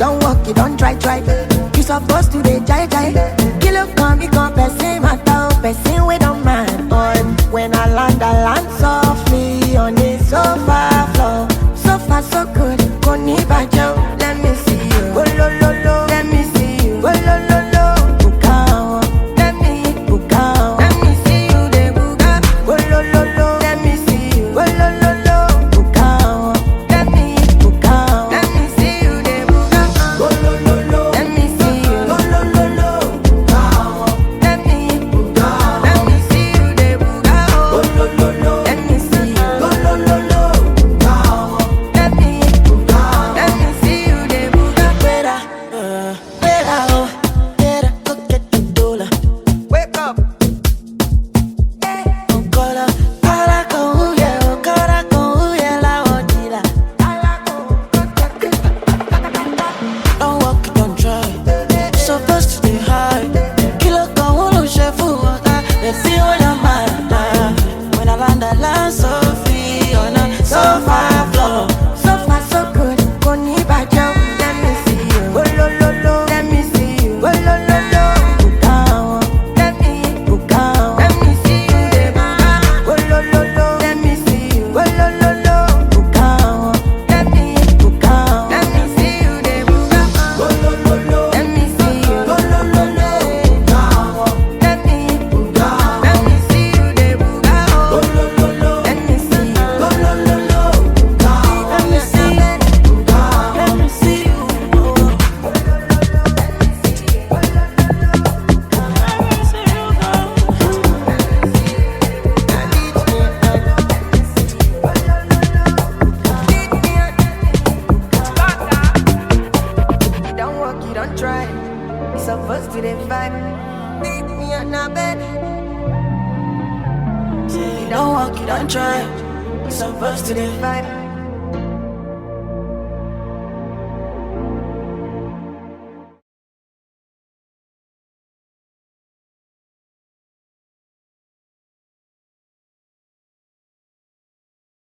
Don't walk, you don't try. You supposed to dey jai. Kill up, come, become person, matter, person we don't mind. When I land softly on the sofa floor. So far, so good, Koni Bajo. Let me see you, go lo lo lo. Let me see you, go lo lo lo. Bukao, let me bukao. Let me see you, de buga. Go lo lo lo. Let me see you, go lo lo lo. Bukao, let me bukao. Let me see you, de buga. Go lo lo lo. Let me see you, go lo lo lo. Bukao, let me bukao. Let me see you, de buga. Go lo lo lo. Let me see you, go lo lo lo. Bukao, let me bukao. Let me see you, de buga. Better, go get the dollar. Wake up. Don't walk, don't try. Supposed to stay high. Kilo con uno chef they feel when I'm mad. When I land so free on a sofa floor. So far so good, Koni Bajo. Let me see you, go lo lo lo. Let me see you, go lo lo lo. Bukao, let me bukao. Let me see you, de buga. Go lo lo lo. Let me see you, go lo lo lo. Bukao, let me bukao. Let me see you, de buga. Go lo lo lo. Let me see you, go lo lo lo. Bukao, let me bukao. Let me see you, de buga. Go lo lo lo. Let me see you, go lo lo lo. Bukao, let me see you, bukao. Let me see you. You don't walk, you don't try. You supposed to dey vibe. Meet me on a bed. You don't walk, you don't try. You supposed to dey vibe.